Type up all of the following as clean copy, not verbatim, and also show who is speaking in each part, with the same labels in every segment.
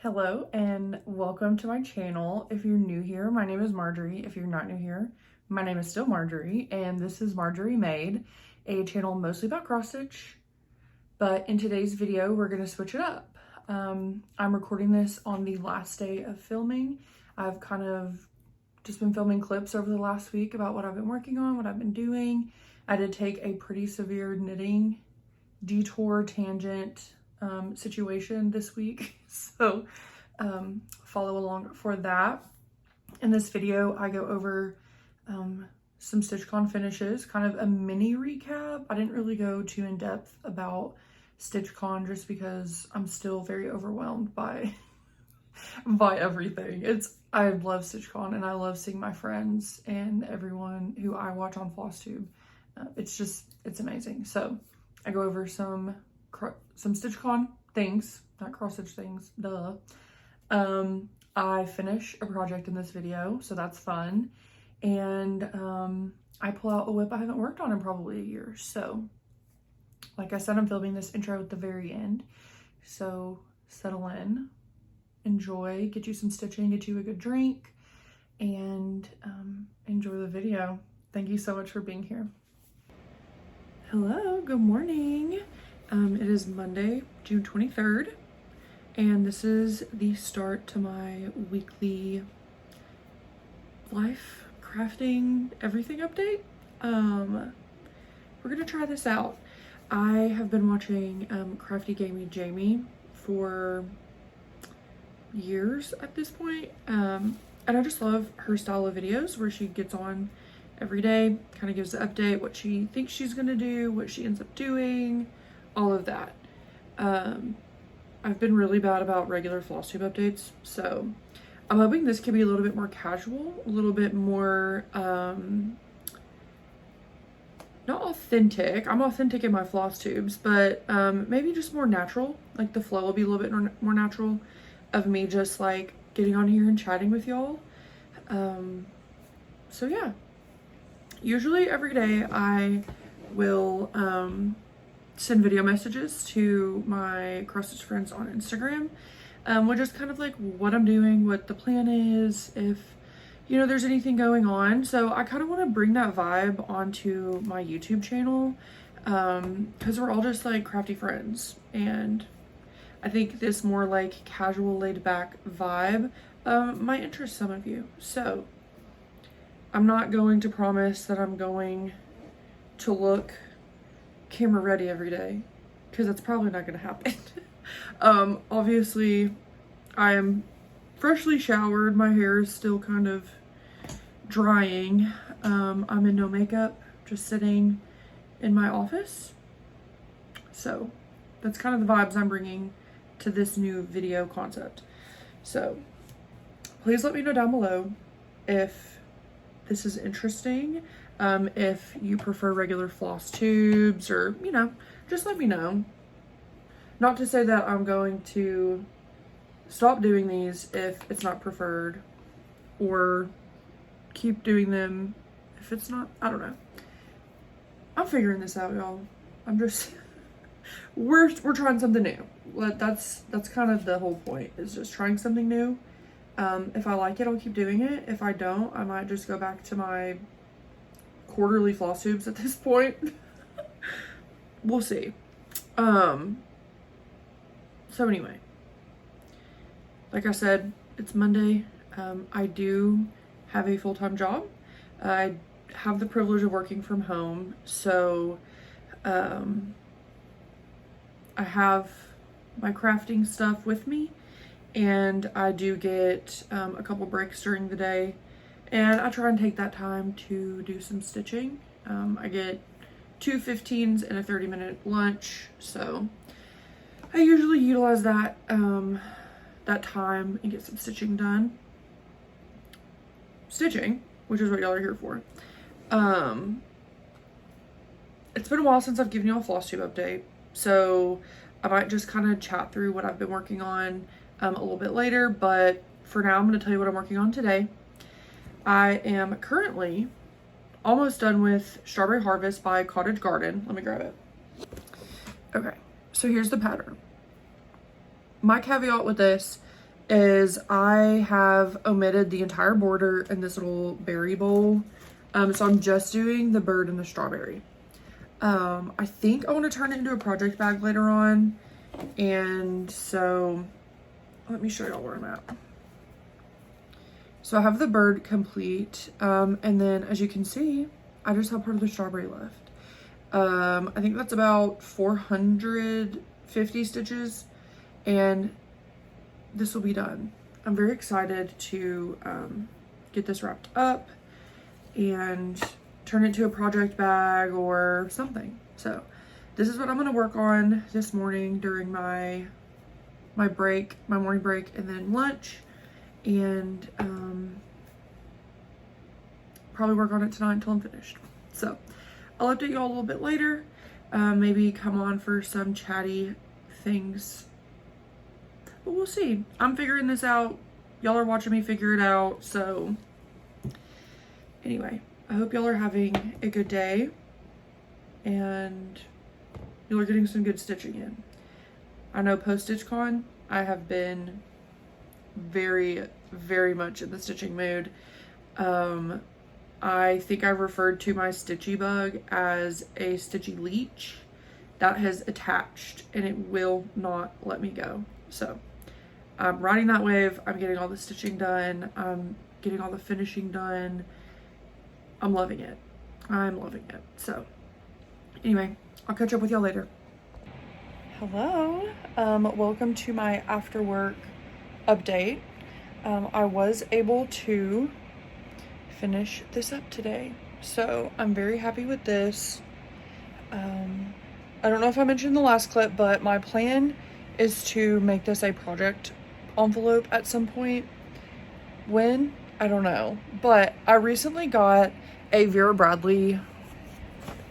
Speaker 1: Hello and welcome to my channel. If you're new here, my name is Marjorie. If you're not new here, my name is still Marjorie, and this is Marjorie Made, a channel mostly about cross stitch. But in today's video, we're gonna switch it up. I'm recording this on the last day of filming. I've kind of just been filming clips over the last week about what I've been working on, what I've been doing. I did take a pretty severe knitting detour tangent situation this week, so follow along for that. In this video I go over some StitchCon finishes, kind of a mini recap. I didn't really go too in depth about StitchCon just because I'm still very overwhelmed by everything. I love StitchCon and I love seeing my friends and everyone who I watch on FlossTube. It's amazing. So I go over some StitchCon things, not cross stitch things, duh. I finish a project in this video, so that's fun. And I pull out a whip I haven't worked on in probably a year. So like I said, I'm filming this intro at the very end. So settle in, enjoy, get you some stitching, get you a good drink, and enjoy the video. Thank you so much for being here. Hello, good morning. It is Monday, June 23rd, and this is the start to my weekly life, crafting, everything update. We're gonna try this out. I have been watching Crafty Gamey Jamie for years at this point, and I just love her style of videos where she gets on every day, kind of gives an update, what she thinks she's gonna do, what she ends up doing, all of that. I've been really bad about regular FlossTube updates, so I'm hoping this can be a little bit more casual, a little bit more, not authentic. I'm authentic in my FlossTubes, but maybe just more natural. Like the flow will be a little bit more natural of me just like getting on here and chatting with y'all. So yeah, usually every day I will send video messages to my cross stitch friends on Instagram, with just kind of like what I'm doing, what the plan is, if you know there's anything going on. So I kind of want to bring that vibe onto my YouTube channel, because we're all just like crafty friends, and I think this more like casual laid back vibe might interest some of you. So I'm not going to promise that I'm going to look camera ready every day, because that's probably not going to happen. Obviously I am freshly showered, my hair is still kind of drying. I'm in no makeup, just sitting in my office. So that's kind of the vibes I'm bringing to this new video concept. So please let me know down below if this is interesting. If you prefer regular floss tubes, or you know, just let me know. Not to say that I'm going to stop doing these if it's not preferred, or keep doing them if it's not. I don't know. I'm figuring this out, y'all. I'm just we're trying something new. That's kind of the whole point, is just trying something new. If I like it, I'll keep doing it. If I don't, I might just go back to my quarterly floss tubes at this point. We'll see. So anyway, like I said, it's Monday. I do have a full-time job. I have the privilege of working from home, so I have my crafting stuff with me, and I do get a couple breaks during the day, and I try and take that time to do some stitching. I get 2 15s and a 30-minute lunch, so I usually utilize that that time and get some stitching done. Stitching, which is what y'all are here for. It's been a while since I've given you a FlossTube update, so I might just kind of chat through what I've been working on a little bit later, but for now I'm going to tell you what I'm working on today. I am currently almost done with Strawberry Harvest by Cottage Garden. Let me grab it. Okay, so here's the pattern. My caveat with this is I have omitted the entire border in this little berry bowl. So I'm just doing the bird and the strawberry. I think I want to turn it into a project bag later on. And so let me show y'all where I'm at. So I have the bird complete. And then as you can see, I just have part of the strawberry left. I think that's about 450 stitches and this will be done. I'm very excited to get this wrapped up and turn it into a project bag or something. So this is what I'm gonna work on this morning during my break, my morning break, and then lunch, and probably work on it tonight until I'm finished. So I'll update y'all a little bit later. Maybe come on for some chatty things, but we'll see. I'm figuring this out. Y'all are watching me figure it out. So anyway, I hope y'all are having a good day and y'all are getting some good stitching in. I know post StitchCon, I have been very, very much in the stitching mood. I think I referred to my stitchy bug as a stitchy leech that has attached and it will not let me go. So I'm riding that wave. I'm getting all the stitching done. I'm getting all the finishing done. I'm loving it. I'm loving it. So anyway, I'll catch up with y'all later. Hello. Welcome to my after work update. I was able to finish this up today, so I'm very happy with this. I don't know if I mentioned in the last clip, but my plan is to make this a project envelope at some point. When? I don't know, but I recently got a Vera Bradley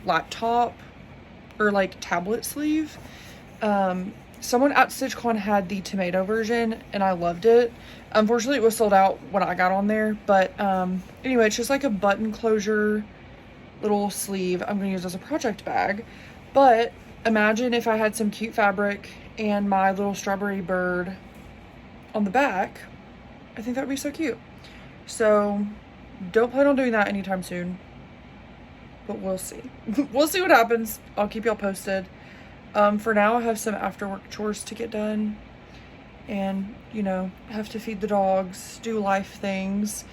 Speaker 1: laptop or like tablet sleeve. Someone at StitchCon had the tomato version and I loved it. Unfortunately, it was sold out when I got on there, but anyway, it's just like a button closure little sleeve I'm gonna use as a project bag. But imagine if I had some cute fabric and my little strawberry bird on the back. I think that would be so cute. So don't plan on doing that anytime soon, but we'll see. We'll see what happens. I'll keep y'all posted. For now, I have some after work chores to get done and, you know, have to feed the dogs, do life things,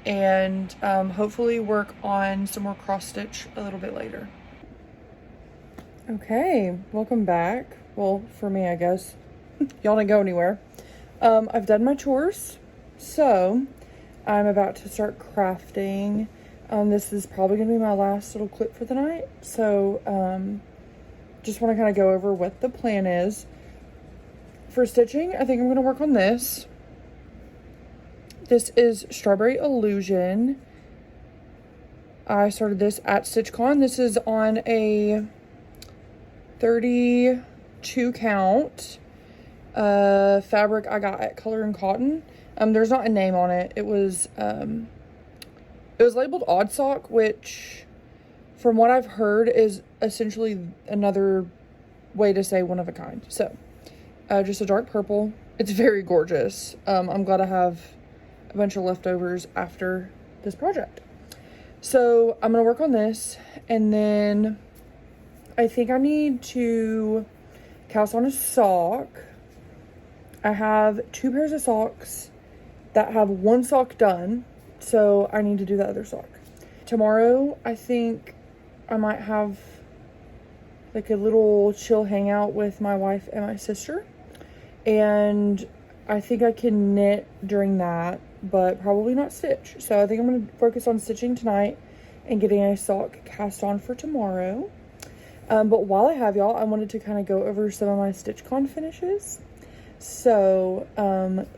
Speaker 1: and hopefully work on some more cross stitch a little bit later. Okay, welcome back. Well, for me, I guess. Y'all didn't go anywhere. I've done my chores, so I'm about to start crafting. This is probably gonna be my last little clip for the night, so just want to kind of go over what the plan is. For stitching, I think I'm going to work on this. This is Strawberry Illusion. I started this at StitchCon. This is on a 32 count fabric I got at Color and Cotton. There's not a name on it. It was labeled Odd Sock, which from what I've heard is essentially another way to say one of a kind. So just a dark purple. It's very gorgeous. I'm glad I have a bunch of leftovers after this project. So I'm gonna work on this, and then I think I need to cast on a sock. I have 2 pairs of socks that have 1 sock done, so I need to do the other sock. Tomorrow, I think I might have like a little chill hangout with my wife and my sister, and I think I can knit during that, but probably not stitch. So I think I'm going to focus on stitching tonight and getting a sock cast on for tomorrow. But while I have y'all, I wanted to kind of go over some of my StitchCon finishes. So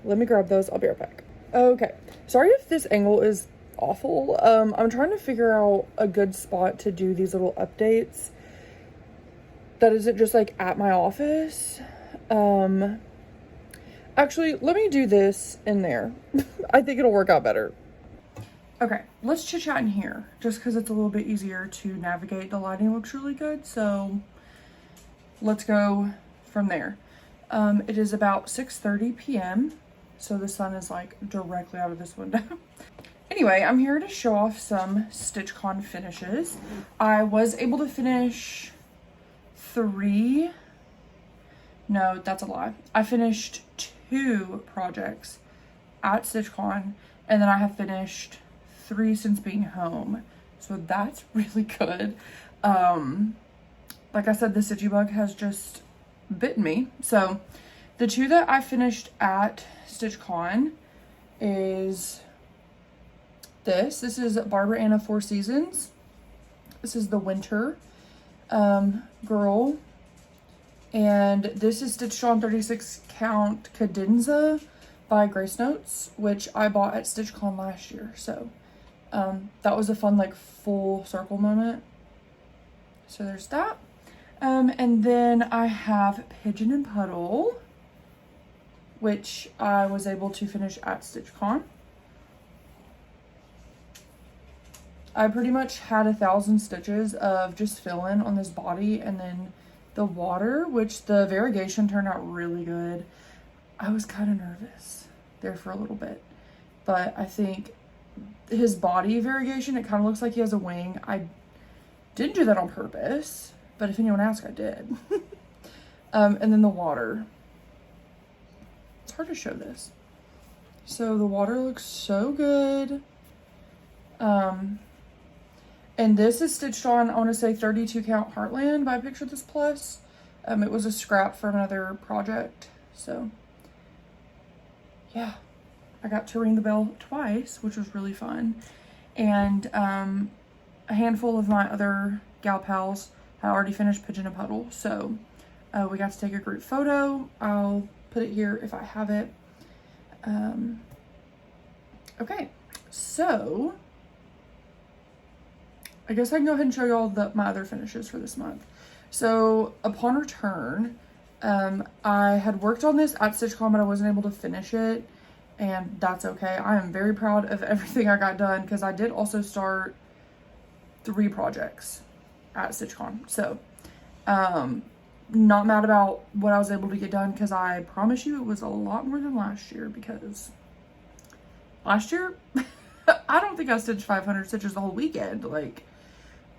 Speaker 1: let me grab those. I'll be right back. Okay, sorry if this angle is awful. I'm trying to figure out a good spot to do these little updates that isn't just like at my office. Actually, let me do this in there. I think it'll work out better. Okay, let's chit chat in here just because it's a little bit easier to navigate. The lighting looks really good, so let's go from there. It is about 6:30 p.m. so the sun is like directly out of this window. Anyway, I'm here to show off some StitchCon finishes. I was able to finish 3. No, that's a lie. I finished 2 projects at StitchCon, and then I have finished 3 since being home. So that's really good. Like I said, the stitchy bug has just bitten me. So the 2 that I finished at StitchCon is this. This is Barbara Anna 4 Seasons. This is the winter girl. And this is stitched on 36 count cadenza by Grace Notes, which I bought at StitchCon last year. So that was a fun like full circle moment. So there's that. And then I have Pigeon and Puddle, which I was able to finish at StitchCon. I pretty much had 1,000 stitches of just fill-in on this body, and then the water, which the variegation turned out really good. I was kind of nervous there for a little bit, but I think his body variegation, it kind of looks like he has a wing. I didn't do that on purpose, but if anyone asks, I did. And then the water. It's hard to show this. So the water looks so good. And this is stitched on, I want to say 32 count Heartland by Picture This Plus. It was a scrap from another project. So yeah, I got to ring the bell twice, which was really fun. And a handful of my other gal pals had already finished Pigeon and Puddle. So we got to take a group photo. I'll put it here if I have it. Okay, so I guess I can go ahead and show you all my other finishes for this month. So upon return, I had worked on this at StitchCon, but I wasn't able to finish it, and that's okay. I am very proud of everything I got done, because I did also start 3 projects at StitchCon. So not mad about what I was able to get done, because I promise you it was a lot more than last year, because last year I don't think I stitched 500 stitches the whole weekend. Like,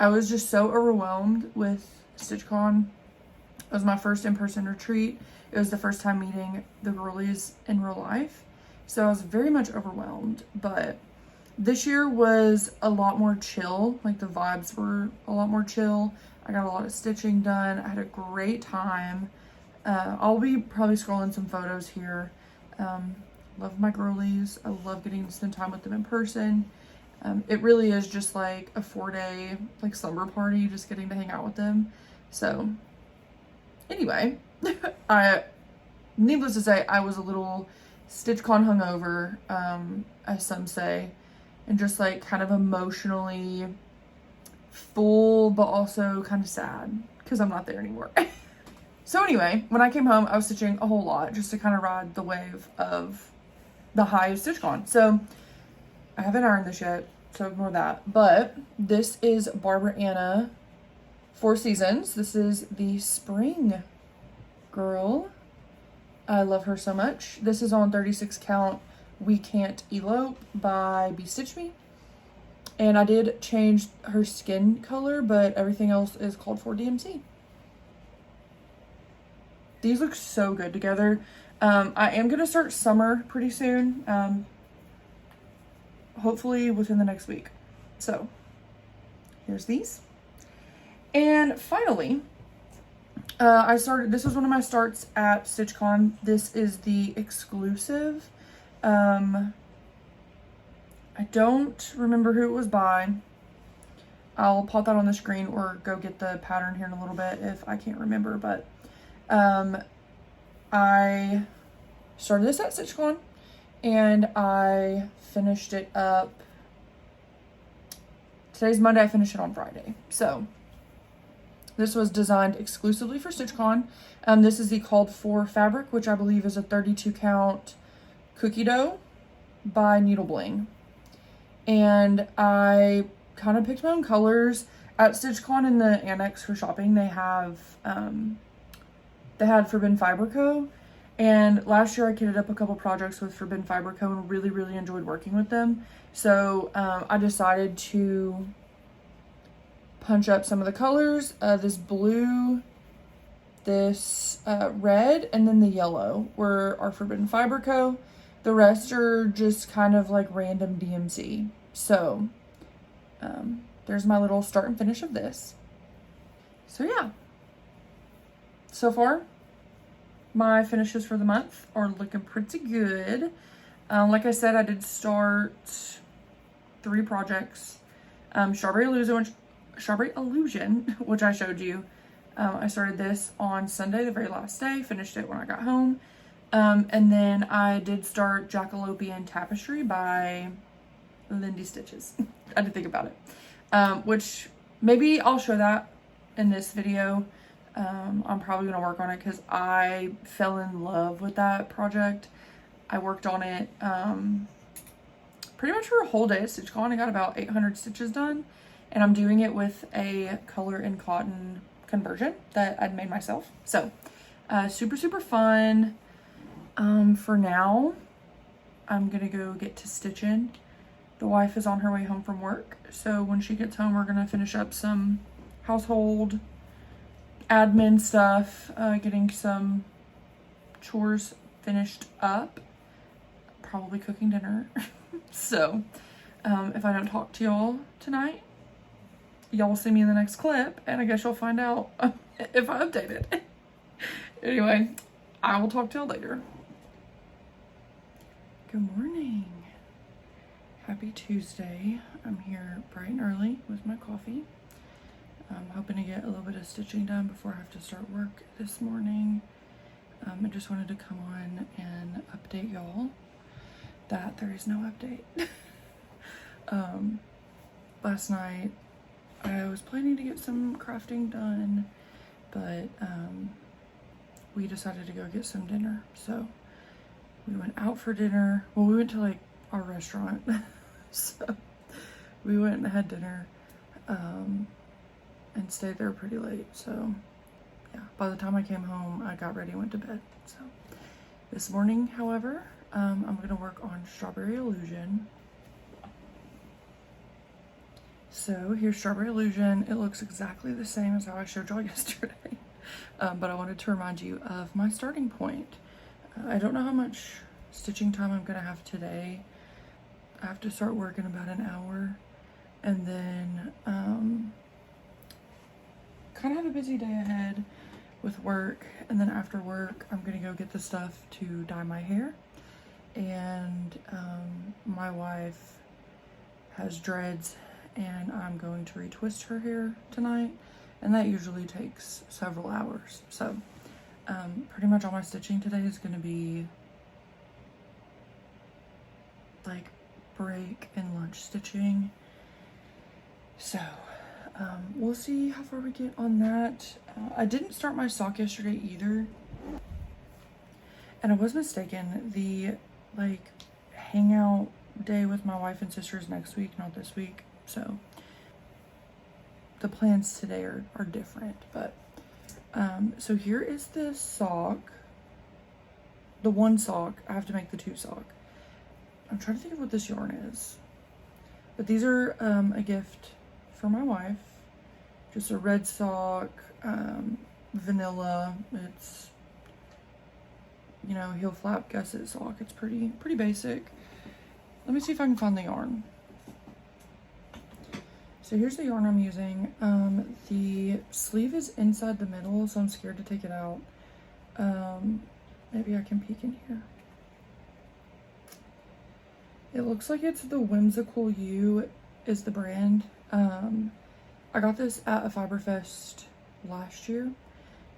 Speaker 1: I was just so overwhelmed with StitchCon. It was my first in-person retreat. It was the first time meeting the girlies in real life. So I was very much overwhelmed. But this year was a lot more chill. Like, the vibes were a lot more chill. I got a lot of stitching done. I had a great time. I'll be probably scrolling some photos here. Love my girlies. I love getting to spend time with them in person. It really is just like a 4-day like slumber party, just getting to hang out with them. So anyway, needless to say, I was a little StitchCon hungover, as some say, and just like kind of emotionally full, but also kind of sad because I'm not there anymore. So anyway, when I came home, I was stitching a whole lot just to kind of ride the wave of the high of StitchCon. So I haven't ironed this yet, so ignore that. But this is Barbara Anna 4 Seasons. This is the spring girl. I love her so much. This is on 36 count We Can't Elope by Be Stitch Me. And I did change her skin color, but everything else is called for DMC. These look so good together. I am going to start summer pretty soon. Hopefully within the next week. So here's these. And finally, this was one of my starts at StitchCon. This is the exclusive. I don't remember who it was by. I'll pop that on the screen or go get the pattern here in a little bit if I can't remember. But I started this at StitchCon and I finished it up. Today's Monday, I finished it on Friday. So this was designed exclusively for StitchCon. This is the called for fabric, which I believe is a 32 count cookie dough by Needle Bling. And I kind of picked my own colors. At StitchCon in the annex for shopping, they have, they had Forbidden Fiber Co. And last year I kitted up a couple projects with Forbidden Fiber Co. and really enjoyed working with them. So I decided to punch up some of the colors. This blue, this red, and then the yellow were our Forbidden Fiber Co. The rest are just kind of like random DMC. So there's my little start and finish of this. So yeah, so far my finishes for the month are looking pretty good. Like I said, I did start 3 projects. Strawberry Illusion, which I showed you. I started this on Sunday, the very last day, finished it when I got home. And then I did start Jackalopian Tapestry by Lindy Stitches. I did think about it. Which maybe I'll show that in this video. I'm probably going to work on it because I fell in love with that project. I worked on it pretty much for a whole day at StitchCon. I got about 800 stitches done, and I'm doing it with a color and cotton conversion that I'd made myself. So super fun. For now, I'm going to go get to stitching. The wife is on her way home from work, so when she gets home, we're going to finish up some household admin stuff, getting some chores finished up, probably cooking dinner. So if I don't talk to y'all tonight, y'all will see me in the next clip, and I guess you'll find out if I update it. Anyway, I will talk to y'all later. Good morning. Happy Tuesday. I'm here bright and early with my coffee. I'm hoping to get a little bit of stitching done before I have to start work this morning. I just wanted to come on and update y'all that there is no update. Last night I was planning to get some crafting done, but we decided to go get some dinner. So we went out for dinner. Well, we went to like our restaurant. So we went and had dinner. And stayed there pretty late. So yeah, by the time I came home, I got ready and went to bed. So this morning, however, I'm going to work on Strawberry Illusion. So here's Strawberry Illusion. It looks exactly the same as how I showed y'all yesterday. But I wanted to remind you of my starting point. I don't know how much stitching time I'm going to have today. I have to start work in about an hour. And then kind of have a busy day ahead with work, and then after work I'm gonna go get the stuff to dye my hair. And my wife has dreads, and I'm going to retwist her hair tonight, and that usually takes several hours. So pretty much all my stitching today is going to be like break and lunch stitching. So we'll see how far we get on that. I didn't start my sock yesterday either, and I was mistaken. The like hangout day with my wife and sisters next week, not this week. So the plans today are different. But so here is the sock, the one sock. I have to make the 2 sock. I'm trying to think of what this yarn is, but these are a gift for my wife. Just a red sock, vanilla. It's, you know, heel flap gusset sock. It's pretty basic. Let me see if I can find the yarn. So here's the yarn I'm using. The sleeve is inside the middle, so I'm scared to take it out. Maybe I can peek in here. It looks like it's the Whimsical You is the brand. I got this at a Fiberfest last year.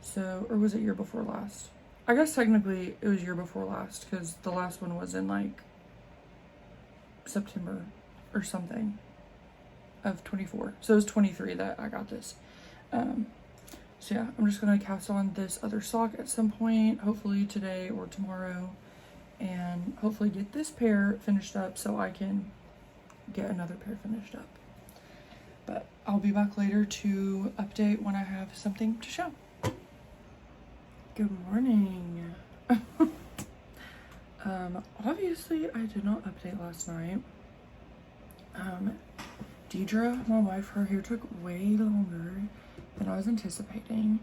Speaker 1: So, or was it year before last? I guess technically it was year before last, because the last one was in like September or something of 24. So it was 23 that I got this. So yeah, I'm just gonna cast on this other sock at some point, hopefully today or tomorrow, and hopefully get this pair finished up so I can get another pair finished up. But I'll be back later to update when I have something to show. Good morning. Obviously I did not update last night. Deidre, my wife, her hair took way longer than I was anticipating,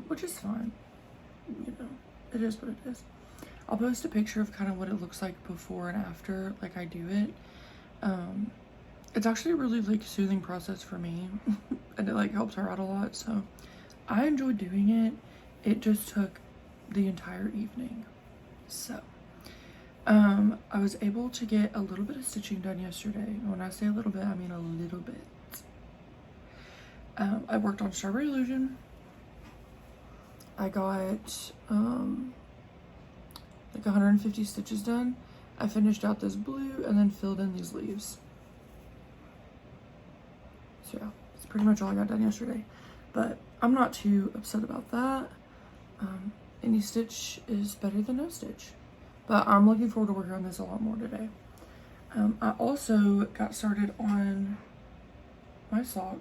Speaker 1: which is fine. You know, it is what it is. I'll post a picture of kind of what it looks like before and after, like I do it. It's actually a really like soothing process for me and it like helps her out a lot, so I enjoyed doing it. It just took the entire evening. So I was able to get a little bit of stitching done yesterday. When I say a little bit, I mean a little bit. I worked on Strawberry Illusion. I got like 150 stitches done. I finished out this blue and then filled in these leaves. So yeah, that's pretty much all I got done yesterday. But I'm not too upset about that. Any stitch is better than no stitch. But I'm looking forward to working on this a lot more today. I also got started on my sock.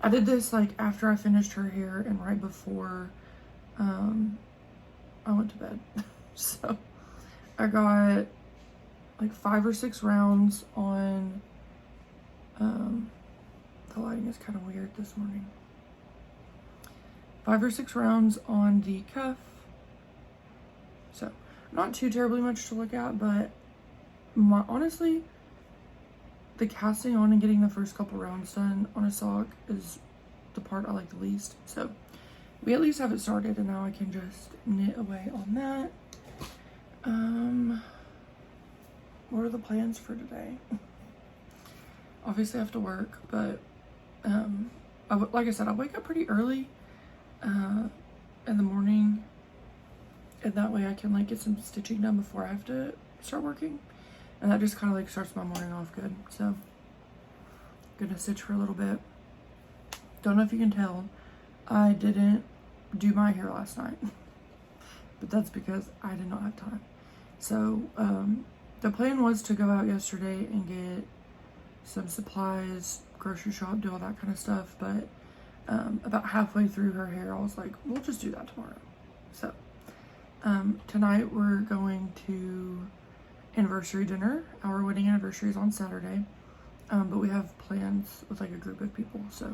Speaker 1: I did this like after I finished her hair and right before I went to bed. So I got like 5 or 6 rounds on, the lighting is kind of weird this morning. 5 or 6 rounds on the cuff. So not too terribly much to look at, but honestly, the casting on and getting the first couple rounds done on a sock is the part I like the least. So we at least have it started, and now I can just knit away on that. What are the plans for today? Obviously I have to work, but like I said, I wake up pretty early in the morning, and that way I can like get some stitching done before I have to start working, and that just kind of like starts my morning off good. So I'm gonna stitch for a little bit. Don't know if you can tell, I didn't do my hair last night, but that's because I did not have time. So the plan was to go out yesterday and get some supplies, grocery shop, do all that kind of stuff, but about halfway through her hair I was like, we'll just do that tomorrow. So tonight we're going to anniversary dinner. Our wedding anniversary is on Saturday, but we have plans with like a group of people, so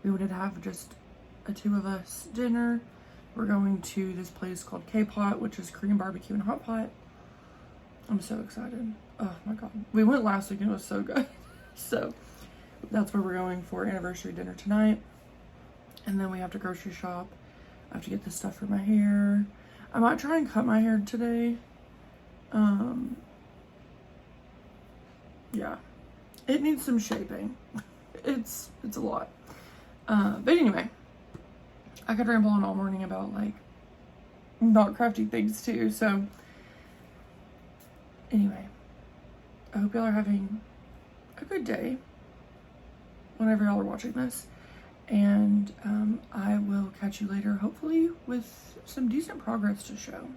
Speaker 1: we wanted to have just a 2 of us dinner. We're going to this place called K-Pot, which is Korean barbecue and hot pot. I'm so excited. Oh my god, we went last week and it was so good. So that's where we're going for anniversary dinner tonight, and then we have to grocery shop. I have to get this stuff for my hair. I might try and cut my hair today. Yeah, it needs some shaping. It's a lot. But anyway, I could ramble on all morning about like not crafty things too. So anyway, I hope y'all are having a good day whenever y'all are watching this, and I will catch you later, hopefully with some decent progress to show.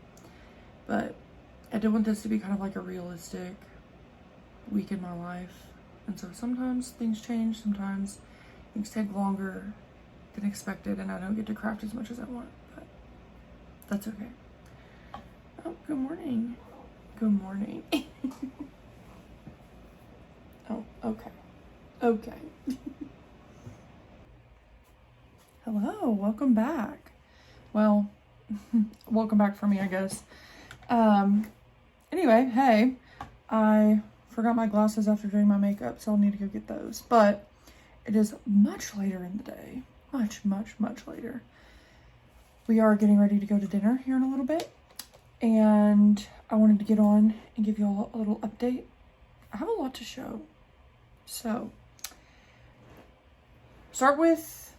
Speaker 1: But I do want this to be kind of like a realistic week in my life, and so sometimes things change, sometimes things take longer than expected, and I don't get to craft as much as I want, but that's okay. Oh, good morning. Good morning. Oh, okay. Okay. Hello, welcome back. Well, welcome back for me, I guess. Anyway, hey, I forgot my glasses after doing my makeup, so I'll need to go get those. But it is much later in the day. Much later. We are getting ready to go to dinner here in a little bit, and I wanted to get on and give you all a little update. I have a lot to show. So, start with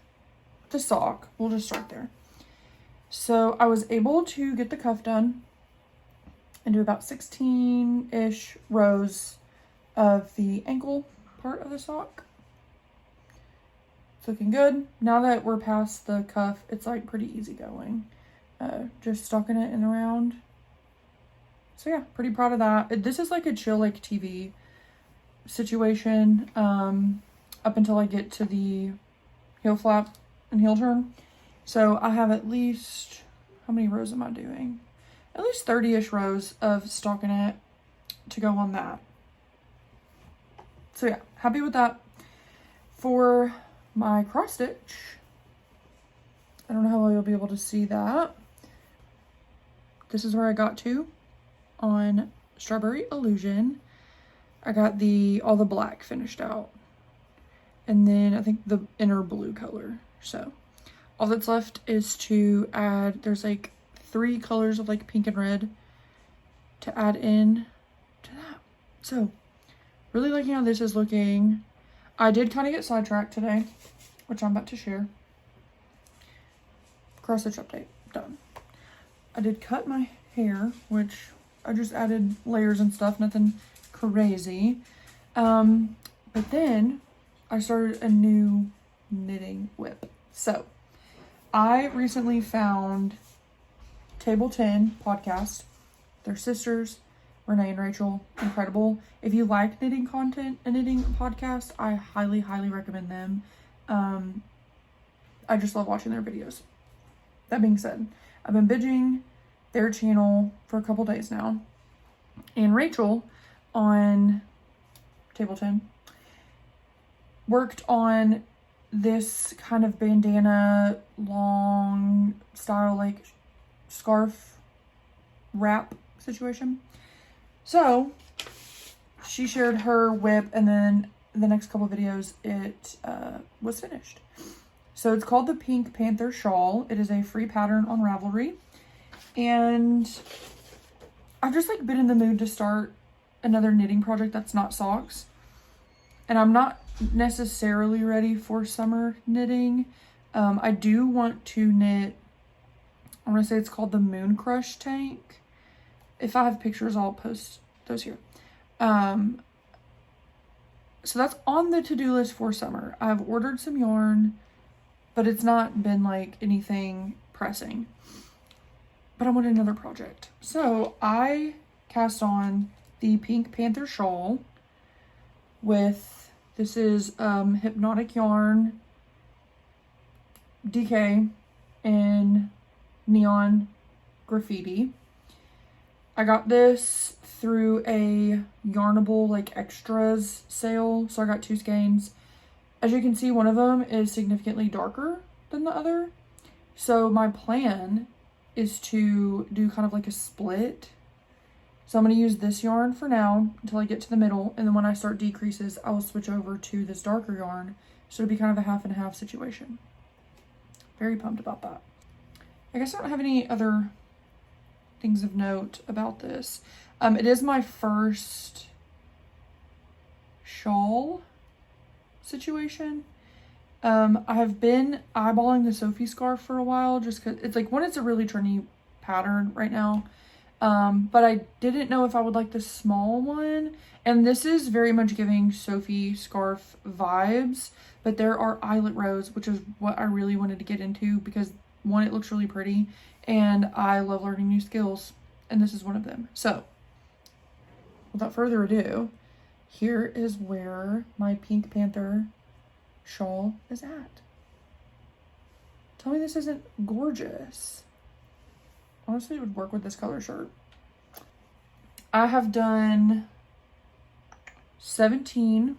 Speaker 1: the sock. We'll just start there. So, I was able to get the cuff done and do about 16-ish rows of the ankle part of the sock. It's looking good. Now that we're past the cuff, it's like pretty easy going. Just stocking it in around. So yeah, pretty proud of that. This is like a chill like TV situation up until I get to the heel flap and heel turn. So I have at least how many rows am I doing? At least 30-ish rows of stockinette to go on that. So yeah, happy with that. For my cross stitch, I don't know how well you'll be able to see that. This is where I got to on Strawberry Illusion. I got all the black finished out. And then I think the inner blue color. So all that's left is to add, there's like 3 colors of like pink and red to add in to that. So really liking how this is looking. I did kind of get sidetracked today, which I'm about to share. Cross stitch update, done. I did cut my hair, which I just added layers and stuff, nothing crazy. But then I started a new knitting whip. So I recently found Table 10 podcast. They're sisters, Renee and Rachel, incredible. If you like knitting content and knitting podcasts, I highly, highly recommend them. I just love watching their videos. That being said, I've been binging their channel for a couple days now. And Rachel on Table 10 worked on this kind of bandana, long style, like scarf wrap situation. So she shared her whip, and then the next couple videos it was finished. So it's called the Pink Panther Shawl. It is a free pattern on Ravelry. And I've just like been in the mood to start another knitting project that's not socks. And I'm not necessarily ready for summer knitting. I do want to knit, I want to say it's called the Moon Crush tank. If I have pictures, I'll post those here. So that's on the to-do list for summer. I've ordered some yarn, but it's not been like anything pressing. But I want another project. So I cast on the Pink Panther Shawl with, this is Hypnotic Yarn, DK, and Neon Graffiti. I got this through a Yarnable like extras sale. So I got 2 skeins. As you can see, one of them is significantly darker than the other. So my plan is to do kind of like a split. So I'm going to use this yarn for now until I get to the middle. And then when I start decreases, I will switch over to this darker yarn. So it'll be kind of a half and half situation. Very pumped about that. I guess I don't have any other things of note about this. It is my first shawl situation. I have been eyeballing the Sophie scarf for a while just because it's like, one, it's a really trendy pattern right now. But I didn't know if I would like the small one. And this is very much giving Sophie scarf vibes, but there are eyelet rows, which is what I really wanted to get into because, one, it looks really pretty and I love learning new skills, and this is one of them. So without further ado, here is where my Pink Panther shawl is at. Tell me this isn't gorgeous. Honestly, it would work with this color shirt. I have done 17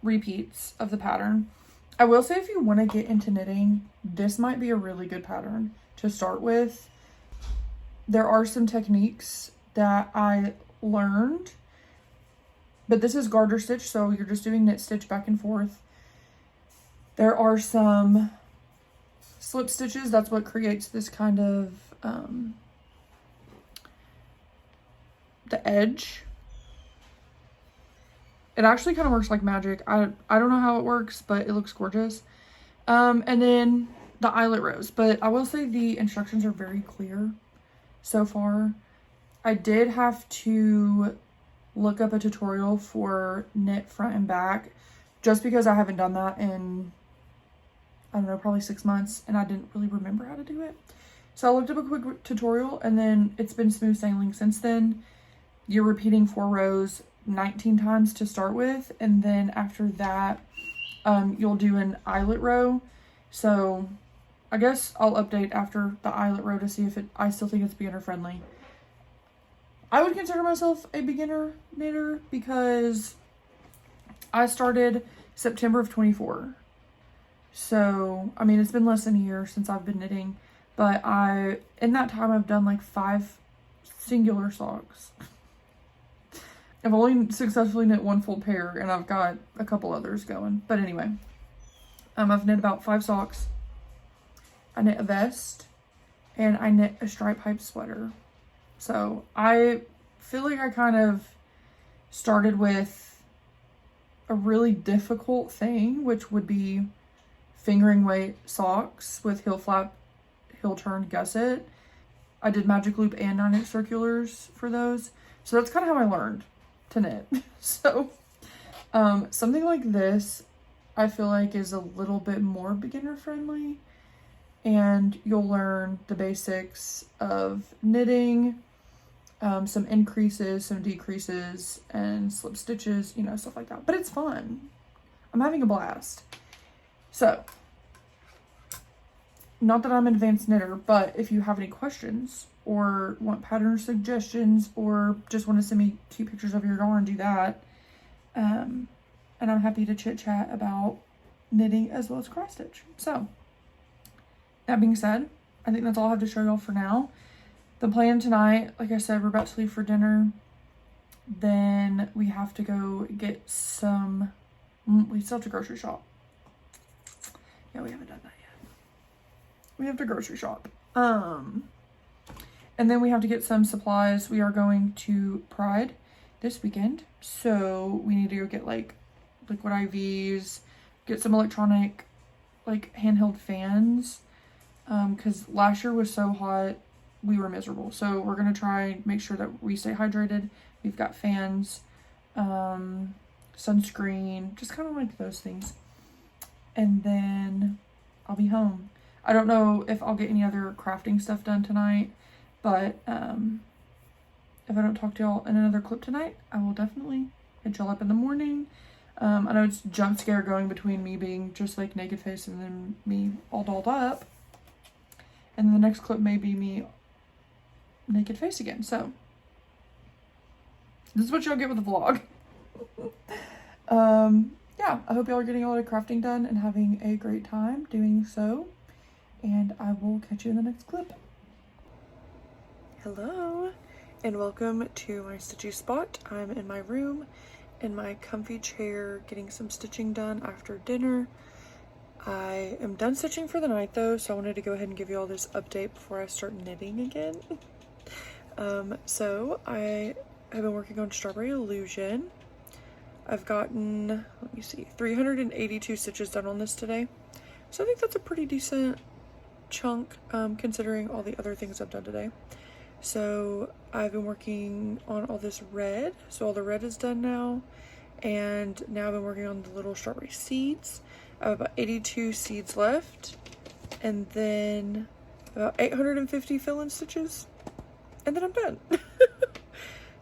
Speaker 1: repeats of the pattern. I will say, if you want to get into knitting, this might be a really good pattern to start with. There are some techniques that I learned, but this is garter stitch, so you're just doing knit stitch back and forth. There are some slip stitches. That's what creates this kind of the edge. It actually kind of works like magic. I don't know how it works, but it looks gorgeous. And then the eyelet rows, but I will say the instructions are very clear so far. I did have to look up a tutorial for knit front and back just because I haven't done that in, I don't know, probably 6 months, and I didn't really remember how to do it. So I looked up a quick tutorial, and then it's been smooth sailing since then. You're repeating 4 rows 19 times to start with, and then after that you'll do an eyelet row. So I guess I'll update after the eyelet row to see if I still think it's beginner friendly. I would consider myself a beginner knitter because I started September of 24. So, I mean, it's been less than a year since I've been knitting, but in that time, I've done like 5 singular socks. I've only successfully knit 1 full pair, and I've got a couple others going. But anyway, I've knit about 5 socks. I knit a vest, and I knit a stripe pipe sweater. So I feel like I kind of started with a really difficult thing, which would be fingering weight socks with heel flap, heel turn gusset. I did magic loop and 9-inch circulars for those. So that's kind of how I learned to knit. So something like this, I feel like is a little bit more beginner friendly, and you'll learn the basics of knitting, some increases, some decreases, and slip stitches, you know, stuff like that. But it's fun. I'm having a blast. So, not that I'm an advanced knitter, but if you have any questions or want pattern suggestions or just want to send me cute pictures of your yarn, do that. And I'm happy to chit chat about knitting as well as cross stitch. So, that being said, I think that's all I have to show y'all for now. The plan tonight, like I said, we're about to leave for dinner. Then we have to go get some, we still have to grocery shop. Yeah, we haven't done that yet. We have to grocery shop. And then we have to get some supplies. We are going to Pride this weekend. So we need to go get like liquid IVs, get some electronic, like handheld fans. Because last year was so hot, we were miserable. So we're going to try and make sure that we stay hydrated. We've got fans, sunscreen, just kind of like those things. And then I'll be home. I don't know if I'll get any other crafting stuff done tonight, but if I don't talk to y'all in another clip tonight, I will definitely hit y'all up in the morning. I know it's jump scare going between me being just like naked face and then me all dolled up. And then the next clip may be me naked face again. So this is what y'all get with the vlog. Yeah, I hope y'all are getting a lot of crafting done and having a great time doing so. And I will catch you in the next clip. Hello, and welcome to my stitchy spot. I'm in my room, in my comfy chair, getting some stitching done after dinner. I am done stitching for the night though, so I wanted to go ahead and give you all this update before I start knitting again. So I have been working on Strawberry Illusion. I've gotten, let me see, 382 stitches done on this today. So I think that's a pretty decent chunk, considering all the other things I've done today. So I've been working on all this red. So all the red is done now. And now I've been working on the little strawberry seeds. I have about 82 seeds left. And then about 850 fill-in stitches. And then I'm done.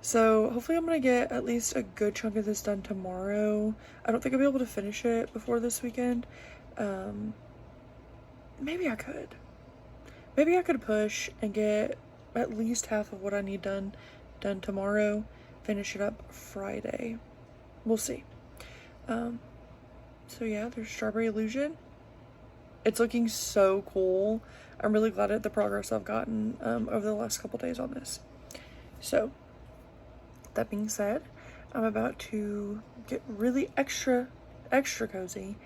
Speaker 1: So hopefully I'm going to get at least a good chunk of this done tomorrow. I don't think I'll be able to finish it before this weekend. Maybe I could. Maybe I could push and get at least half of what I need done tomorrow. Finish it up Friday. We'll see. So yeah, there's Strawberry Illusion. It's looking so cool. I'm really glad at the progress I've gotten over the last couple days on this. So, that being said, I'm about to get really extra cozy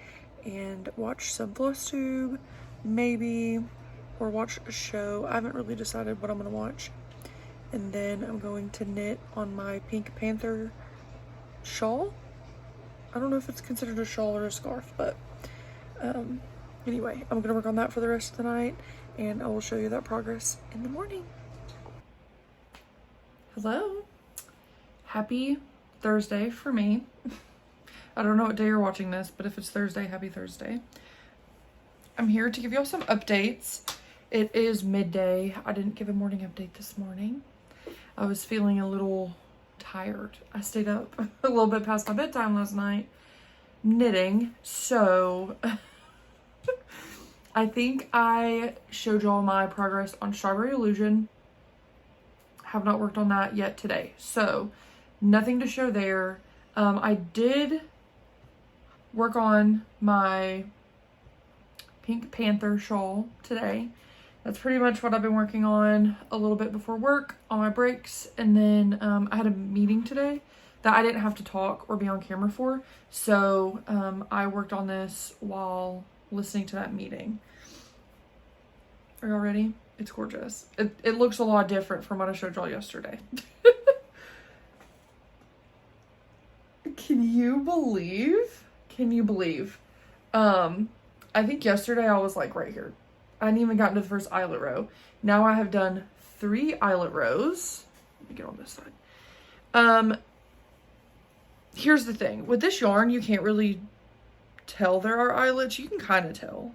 Speaker 1: and watch some FlossTube, maybe, or watch a show. I haven't really decided what I'm going to watch. And then I'm going to knit on my pink Panther shawl. I don't know if it's considered a shawl or a scarf, but anyway, I'm going to work on that for the rest of the night, and I will show you that progress in the morning. Hello. Happy Thursday for me. I don't know what day you're watching this, but if it's Thursday, happy Thursday. I'm here to give y'all some updates. It is midday. I didn't give a morning update this morning. I was feeling a little tired. I stayed up a little bit past my bedtime last night knitting, so I think I showed y'all my progress on Strawberry Illusion. Have not worked on that yet today, so nothing to show there. I did work on my pink Panther shawl today. That's pretty much what I've been working on a little bit before work on my breaks. And then I had a meeting today that I didn't have to talk or be on camera for. So I worked on this while listening to that meeting. Are y'all ready? It's gorgeous. It looks a lot different from what I showed y'all yesterday. Can you believe? Can you believe? I think yesterday I was like right here. I hadn't even gotten to the first eyelet row. Now I have done 3 eyelet rows. Let me get on this side. Here's the thing. With this yarn, you can't really tell there are eyelets. You can kind of tell.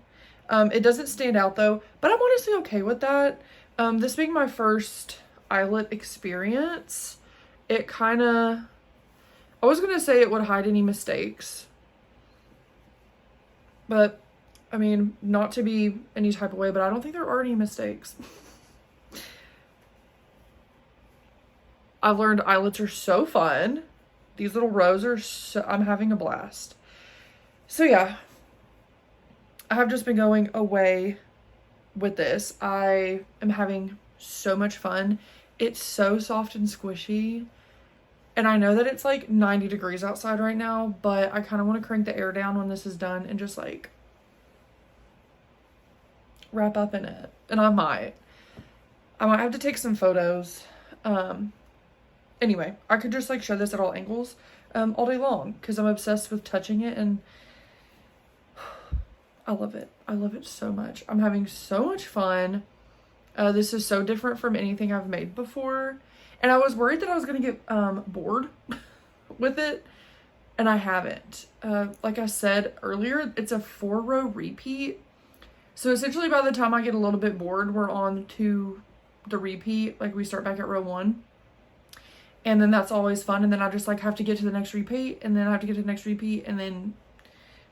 Speaker 1: It doesn't stand out though, but I'm honestly okay with that. This being my first eyelet experience, it kind of, I was going to say it would hide any mistakes, but I mean, not to be any type of way, but I don't think there are any mistakes. I've learned eyelets are so fun. These little rows are so, I'm having a blast. So yeah, I have just been going away with this. I am having so much fun. It's so soft and squishy. And I know that it's like 90 degrees outside right now, but I kind of want to crank the air down when this is done and just like wrap up in it. And I might have to take some photos. Anyway, I could just like show this at all angles all day long because I'm obsessed with touching it, and I love it. I love it so much. I'm having so much fun. This is so different from anything I've made before. And I was worried that I was going to get bored with it, and I haven't. Like I said earlier, it's a 4-row repeat. So essentially by the time I get a little bit bored, we're on to the repeat. Like we start back at row 1. And then that's always fun. And then I just like have to get to the next repeat, and then I have to get to the next repeat. And then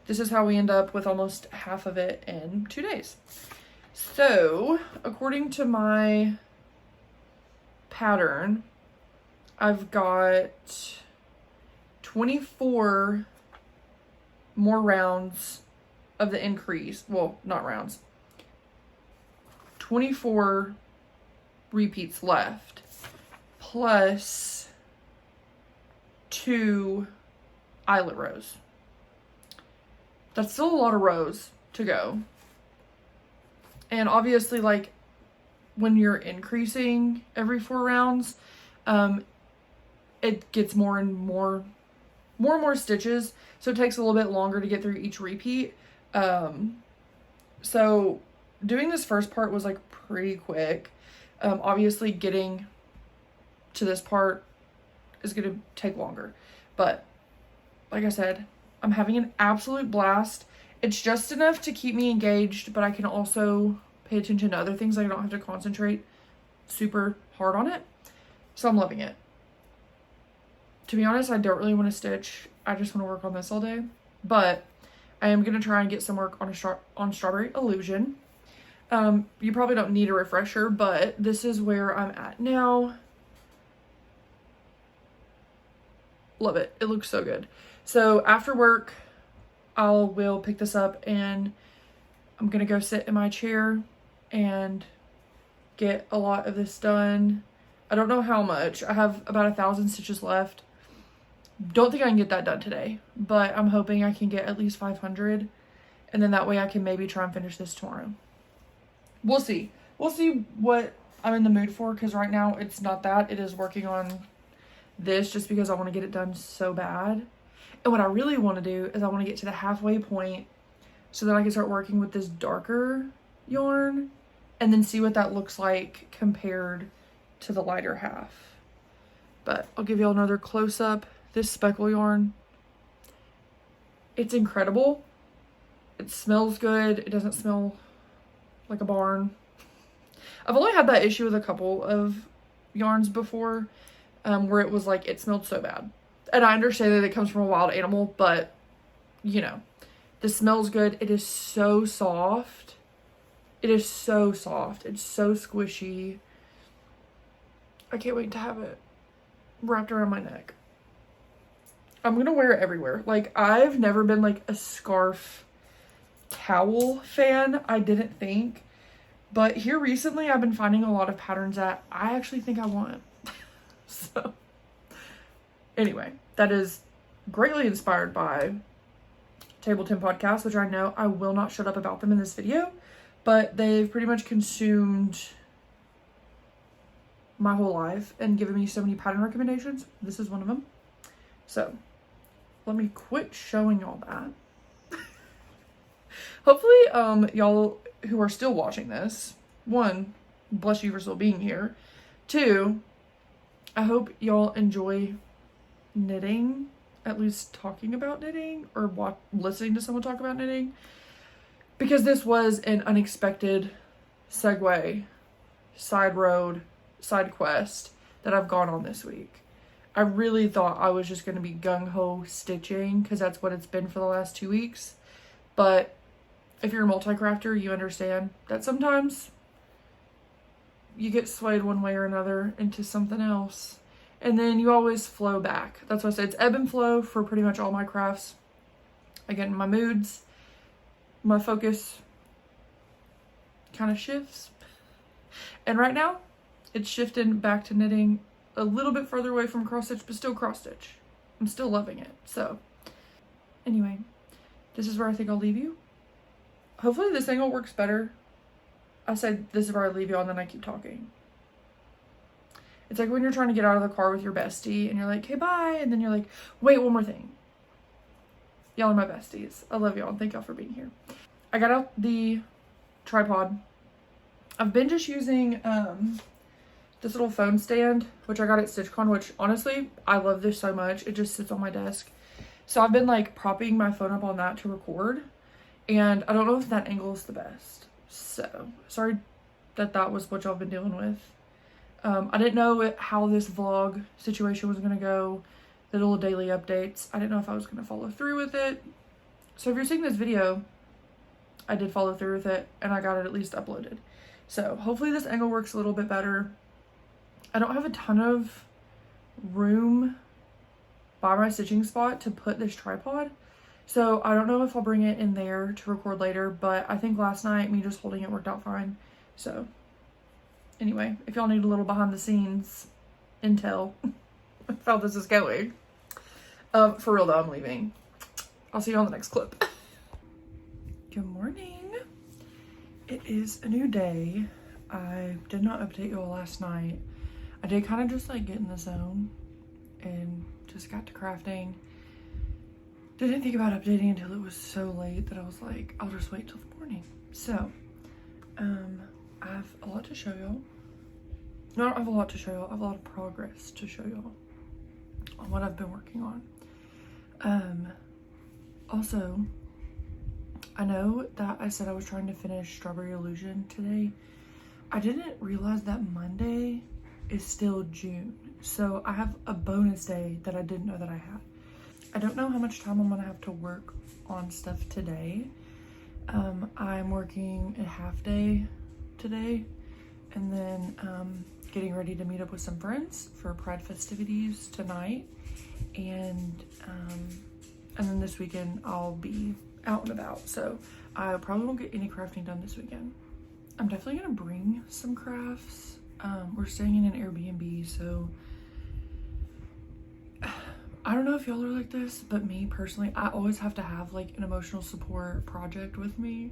Speaker 1: this is how we end up with almost half of it in 2 days. So according to my pattern, I've got 24 more rounds of the increase. Well, not rounds. 24 repeats left, plus 2 eyelet rows. That's still a lot of rows to go. And obviously, like, when you're increasing every 4 rounds, it gets more and more stitches. So it takes a little bit longer to get through each repeat. So doing this first part was like pretty quick. Obviously getting to this part is going to take longer, but like I said, I'm having an absolute blast. It's just enough to keep me engaged, but I can also pay attention to other things. I don't have to concentrate super hard on it. So I'm loving it. To be honest, I don't really want to stitch. I just want to work on this all day, but I am going to try and get some work on Strawberry Illusion. You probably don't need a refresher, but this is where I'm at now. Love it. It looks so good. So after work, I will pick this up and I'm going to go sit in my chair and get a lot of this done. I don't know how much. I have about 1,000 stitches left. Don't think I can get that done today, but I'm hoping I can get at least 500, and then that way I can maybe try and finish this tomorrow. We'll see. We'll see what I'm in the mood for, because right now it's not that. It is working on this just because I want to get it done so bad. And what I really want to do is I want to get to the halfway point so that I can start working with this darker yarn and then see what that looks like compared to the lighter half. But I'll give you another close-up. This speckle yarn, it's incredible. It smells good. It doesn't smell like a barn. I've only had that issue with a couple of yarns before, where it was like, it smelled so bad. And I understand that it comes from a wild animal, but you know, this smells good. It is so soft. It is so soft. It's so squishy. I can't wait to have it wrapped around my neck. I'm gonna wear it everywhere. Like, I've never been like a scarf towel fan, I didn't think. But here recently, I've been finding a lot of patterns that I actually think I want. So, anyway, that is greatly inspired by Table 10 Podcast, which I know I will not shut up about them in this video, but they've pretty much consumed my whole life and given me so many pattern recommendations. This is one of them. So let me quit showing y'all that. Hopefully y'all who are still watching this, one, bless you for still being here. Two, I hope y'all enjoy knitting, at least talking about knitting or listening to someone talk about knitting, because this was an unexpected segue, side road, side quest that I've gone on this week. I really thought I was just going to be gung-ho stitching because that's what it's been for the last 2 weeks. But if you're a multi-crafter, you understand that sometimes you get swayed one way or another into something else. And then you always flow back. That's why I say it's ebb and flow for pretty much all my crafts. Again, my moods, my focus kind of shifts. And right now, it's shifting back to knitting a little bit further away from cross stitch, but still cross stitch. I'm still loving it. So anyway, this is where I think I'll leave you. Hopefully this angle works better. I said this is where I leave you, and then I keep talking. It's like when you're trying to get out of the car with your bestie and you're like, hey, bye. And then you're like, wait, one more thing. Y'all are my besties. I love y'all and thank y'all for being here. I got out the tripod. I've been just using this little phone stand, which I got at StitchCon, which honestly, I love this so much. It just sits on my desk. So I've been like propping my phone up on that to record. And I don't know if that angle is the best. So sorry that was what y'all have been dealing with. I didn't know how this vlog situation was going to go. The little daily updates. I didn't know if I was going to follow through with it. So if you're seeing this video, I did follow through with it and I got it at least uploaded. So hopefully this angle works a little bit better. I don't have a ton of room by my stitching spot to put this tripod. So I don't know if I'll bring it in there to record later, but I think last night me just holding it worked out fine. So anyway, if y'all need a little behind the scenes intel of how this is going, for real though, I'm leaving. I'll see you on the next clip. Good morning. It is a new day. I did not update y'all last night. I did kind of just like get in the zone and just got to crafting. Didn't think about updating until it was so late that I was like, I'll just wait till the morning. So, I have a lot to show y'all. No, I don't have a lot to show y'all. I have a lot of progress to show y'all on what I've been working on. Also, I know that I said I was trying to finish Strawberry Illusion today. I didn't realize that Monday is still June. So I have a bonus day that I didn't know that I had. I don't know how much time I'm gonna have to work on stuff today. I'm working a half day today and then getting ready to meet up with some friends for Pride festivities tonight. And then this weekend I'll be out and about. So I probably won't get any crafting done this weekend. I'm definitely gonna bring some crafts. We're staying in an Airbnb, so I don't know if y'all are like this, but me personally, I always have to have like an emotional support project with me,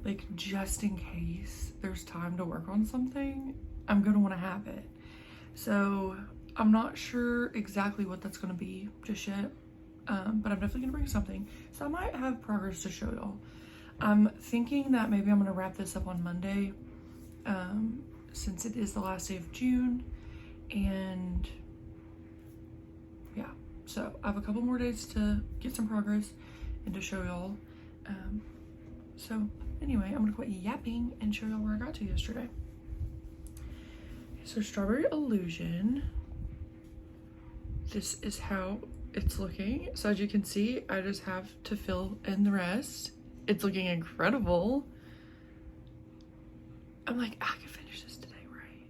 Speaker 1: like just in case there's time to work on something, I'm gonna want to have it. So I'm not sure exactly what that's gonna be just yet, but I'm definitely gonna bring something. So I might have progress to show y'all. I'm thinking that maybe I'm gonna wrap this up on Monday, since it is the last day of June, and yeah. So I have a couple more days to get some progress and to show y'all. So anyway, I'm gonna quit yapping and show y'all where I got to yesterday. So Strawberry Illusion, this is how it's looking. So as you can see, I just have to fill in the rest. It's looking incredible. I'm like, I can finish this today, right?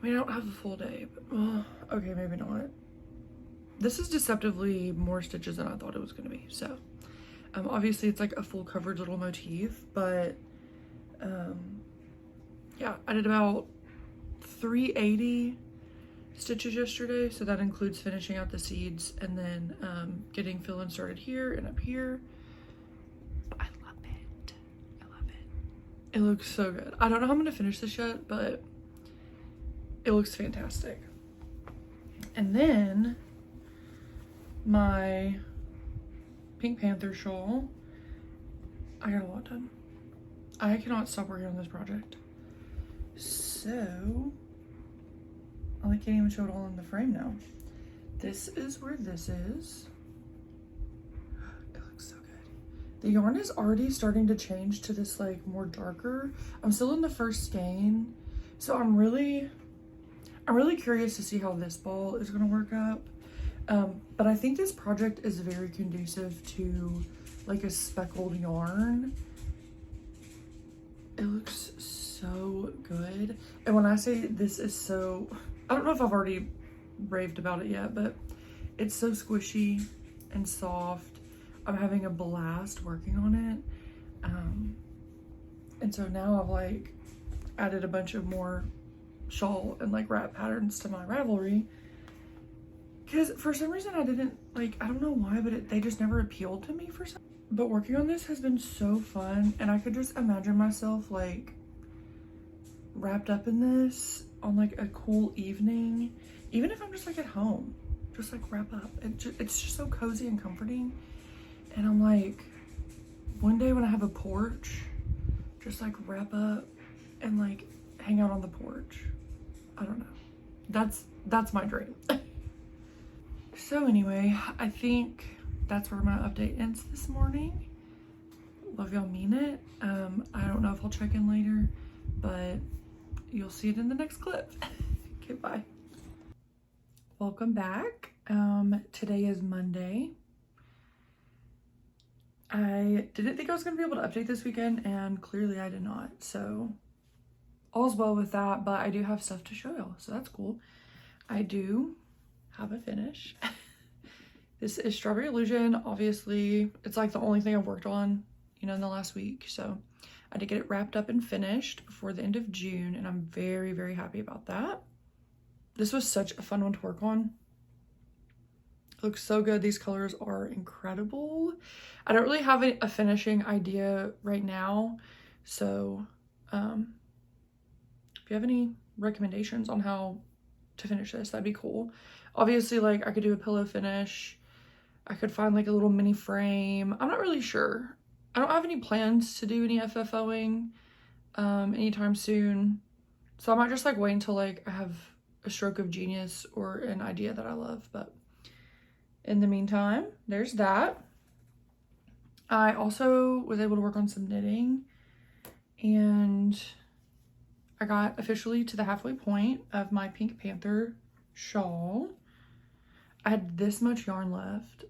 Speaker 1: I mean, I don't have a full day, but, well, okay, maybe not. This is deceptively more stitches than I thought it was gonna be, so. Obviously it's like a full coverage little motif, but, yeah, I did about 380 stitches yesterday, so that includes finishing out the seeds and then getting fill-in started here and up here. I love it. I love it. It looks so good. I don't know how I'm gonna finish this yet, but it looks fantastic. And then my Pink Panther shawl, I got a lot done. I cannot stop working on this project. So I can't even show it all in the frame now. This is where this is. It looks so good. The yarn is already starting to change to this like more darker. I'm still in the first skein, so I'm really curious to see how this ball is gonna work up. But I think this project is very conducive to like a speckled yarn. It looks so good. And when I say this is so, I don't know if I've already raved about it yet, but it's so squishy and soft. I'm having a blast working on it. And so now I've like added a bunch of more shawl and like wrap patterns to my Ravelry. Because for some reason I didn't like, I don't know why, but they just never appealed to me for some. But working on this has been so fun, and I could just imagine myself like wrapped up in this on like a cool evening, even if I'm just like at home, just like wrap up. It's just so cozy and comforting. And I'm like, one day when I have a porch, just like wrap up and like hang out on the porch. I don't know. That's my dream. So anyway, I think that's where my update ends this morning. Love y'all, mean it. I don't know if I'll check in later, but you'll see it in the next clip. Okay, bye. Welcome back. Today is Monday. I didn't think I was gonna be able to update this weekend, and clearly I did not. So all's well with that, but I do have stuff to show y'all, so that's cool. I do have a finish. This is Strawberry Illusion. Obviously, it's like the only thing I've worked on, you know, in the last week. So I did get it wrapped up and finished before the end of June, and I'm very, very happy about that. This was such a fun one to work on. It looks so good. These colors are incredible. I don't really have a finishing idea right now, so if you have any recommendations on how to finish this, that'd be cool. Obviously, like, I could do a pillow finish. I could find like a little mini frame. I'm not really sure. I don't have any plans to do any FFOing anytime soon, so I might just like wait until like I have a stroke of genius or an idea that I love. But in the meantime, there's that. I also was able to work on some knitting, and I got officially to the halfway point of my Pink Panther shawl. I had this much yarn left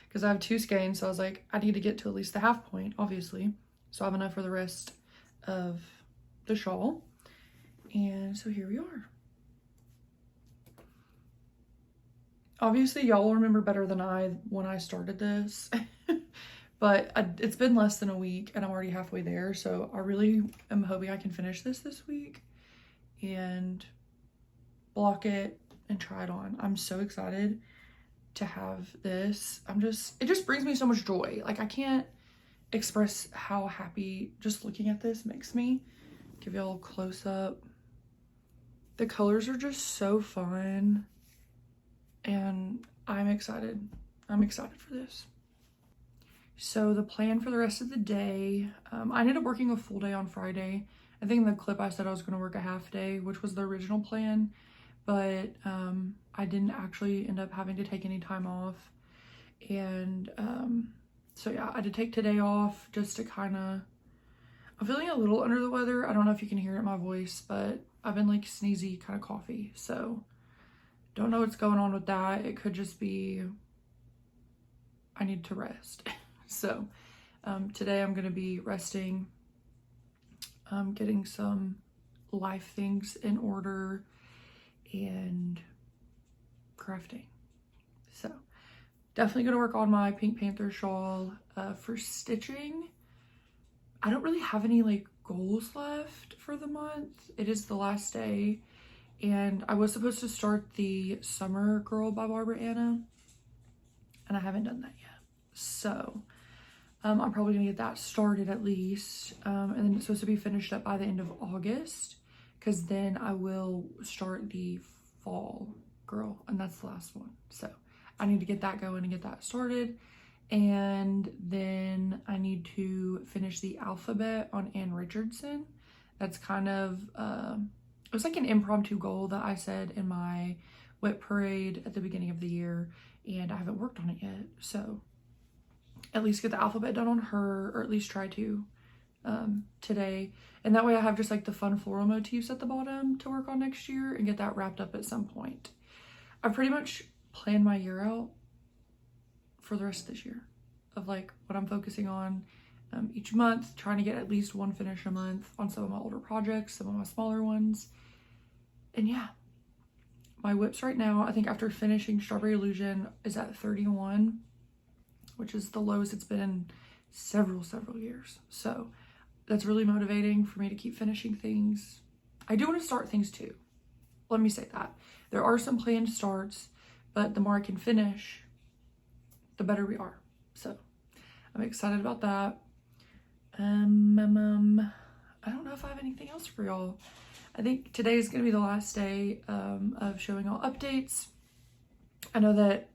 Speaker 1: because I have 2 skeins, so I was like, I need to get to at least the half point, obviously, so I have enough for the rest of the shawl. And so here we are. Obviously y'all will remember better than I when I started this, but it's been less than a week and I'm already halfway there, so I really am hoping I can finish this week and block it and try it on. I'm so excited to have this. It just brings me so much joy. Like, I can't express how happy just looking at this makes me. Give y'all a close up. The colors are just so fun, and I'm excited. I'm excited for this. So the plan for the rest of the day, I ended up working a full day on Friday. I think in the clip I said I was going to work a half day, which was the original plan, but I didn't actually end up having to take any time off. And so yeah, I did take today off just to kind of, I'm feeling a little under the weather. I don't know if you can hear it in my voice, but I've been like sneezy, kind of coughy, so don't know what's going on with that. It could just be I need to rest. So today I'm going to be resting getting some life things in order and crafting. So definitely gonna work on my Pink Panther shawl. For stitching, I don't really have any like goals left for the month. It is the last day, and I was supposed to start the Summer Girl by Barbara Anna, and I haven't done that yet. So I'm probably gonna get that started at least, and then it's supposed to be finished up by the end of August, because then I will start the Fall Girl, and that's the last one. So I need to get that going and get that started, and then I need to finish the alphabet on Ann Richardson. That's kind of it was like an impromptu goal that I said in my WIP parade at the beginning of the year, and I haven't worked on it yet. So at least get the alphabet done on her, or at least try to today, and that way I have just like the fun floral motifs at the bottom to work on next year and get that wrapped up at some point. I've pretty much planned my year out for the rest of this year of like what I'm focusing on each month, trying to get at least one finish a month on some of my older projects, some of my smaller ones. And yeah, my WIPs right now, I think after finishing Strawberry Illusion, is at 31, which is the lowest it's been in several years. So that's really motivating for me to keep finishing things. I do want to start things too. Let me say that. There are some planned starts, but the more I can finish, the better we are. So I'm excited about that. I don't know if I have anything else for y'all. I think today is going to be the last day of showing all updates. I know that,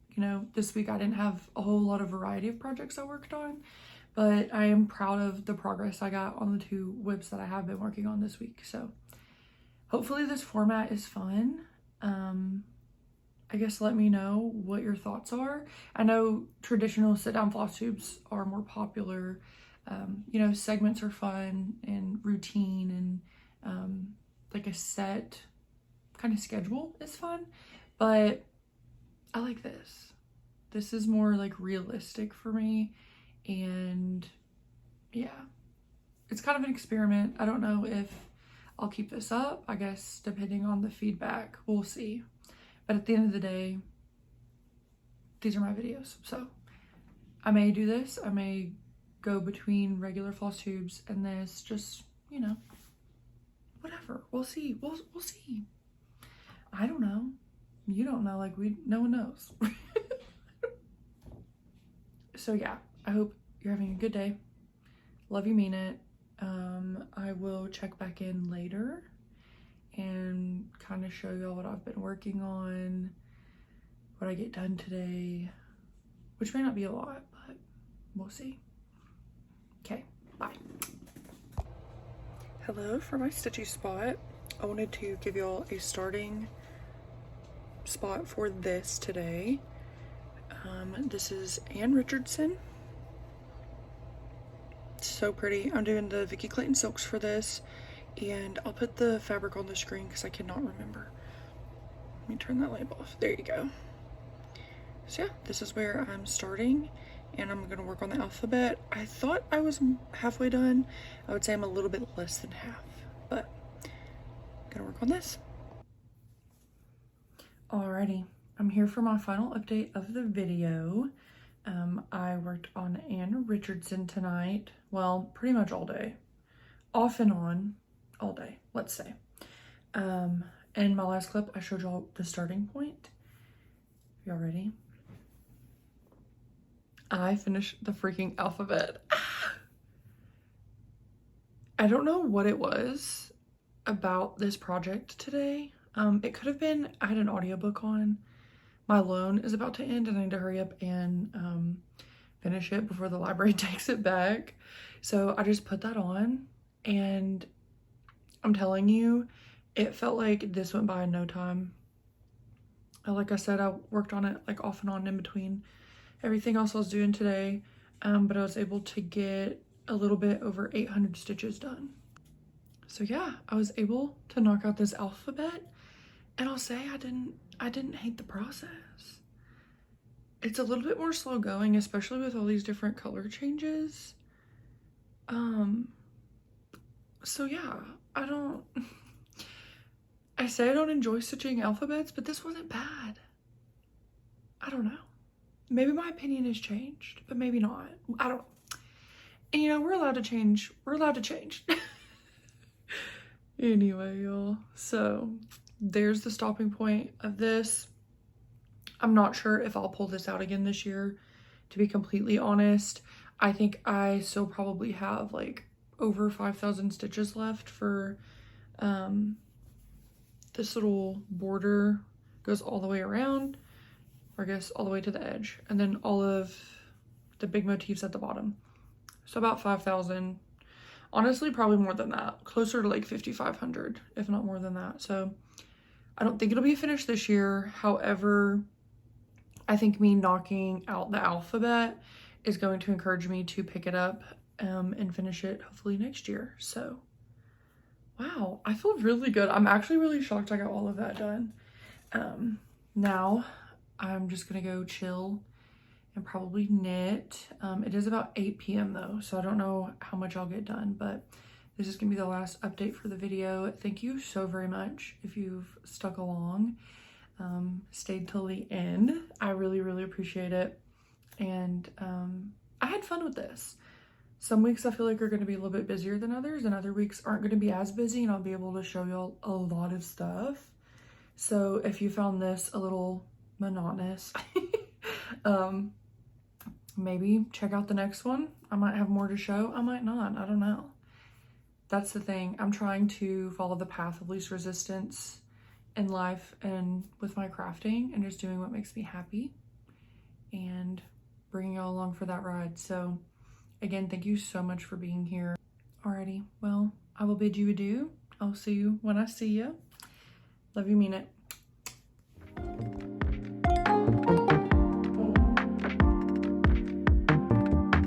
Speaker 1: you know, this week I didn't have a whole lot of variety of projects I worked on, but I am proud of the progress I got on the 2 WIPs that I have been working on this week. So hopefully this format is fun. I guess let me know what your thoughts are. I know traditional sit-down floss tubes are more popular. You know, segments are fun and routine, and like a set kind of schedule is fun, but I like this. This is more like realistic for me, and yeah, it's kind of an experiment. I don't know if I'll keep this up. I guess depending on the feedback, we'll see. But at the end of the day, these are my videos. So I may do this. I may go between regular floss tubes and this, just, you know, whatever. We'll see. We'll see. I don't know. You don't know. Like, no one knows. So yeah, I hope you're having a good day. Love you, mean it. I will check back in later and kind of show y'all what I've been working on, what I get done today, which may not be a lot, but we'll see. Okay, bye. Hello for my stitchy spot. I wanted to give y'all a starting spot for this today. This is Ann Richardson. So pretty. I'm doing the Vicky Clayton silks for this, and I'll put the fabric on the screen because I cannot remember. Let me turn that lamp off. There you go. So yeah, this is where I'm starting, and I'm gonna work on the alphabet. I thought I was halfway done. I would say I'm a little bit less than half, but I'm gonna work on this. Alrighty, I'm here for my final update of the video. I worked on Ann Richardson tonight. Well, pretty much all day. Off and on, all day, let's say. In my last clip, I showed y'all the starting point. Y'all ready? I finished the freaking alphabet. I don't know what it was about this project today. It could have been I had an audiobook on. My loan is about to end and I need to hurry up and finish it before the library takes it back. So I just put that on, and I'm telling you, it felt like this went by in no time. Like I said, I worked on it like off and on in between everything else I was doing today, but I was able to get a little bit over 800 stitches done. So yeah, I was able to knock out this alphabet, and I'll say I didn't hate the process. It's a little bit more slow going, especially with all these different color changes. So yeah, I say I don't enjoy stitching alphabets, but this wasn't bad. I don't know. Maybe my opinion has changed, but maybe not. I don't. And you know, we're allowed to change. We're allowed to change. Anyway, y'all. So there's the stopping point of this. I'm not sure if I'll pull this out again this year, to be completely honest. I think I still probably have like over 5,000 stitches left for this little border goes all the way around, or I guess all the way to the edge, and then all of the big motifs at the bottom. So about 5,000. Honestly, probably more than that, closer to like 5,500, if not more than that. So I don't think it'll be finished this year. However, I think me knocking out the alphabet is going to encourage me to pick it up and finish it hopefully next year. So wow, I feel really good. I'm actually really shocked I got all of that done. Now I'm just gonna go chill and probably knit. It is about 8 p.m. though, so I don't know how much I'll get done, but this is gonna be the last update for the video. Thank you so very much if you've stuck along, stayed till the end. I really, really appreciate it. And I had fun with this. Some weeks I feel like are going to be a little bit busier than others, and other weeks aren't going to be as busy, and I'll be able to show y'all a lot of stuff. So if you found this a little monotonous, maybe check out the next one. I might have more to show. I might not. I don't know. That's the thing. I'm trying to follow the path of least resistance in life and with my crafting, and just doing what makes me happy and bringing y'all along for that ride. So again, thank you so much for being here. Alrighty, well, I will bid you adieu. I'll see you when I see you. Love you, mean it.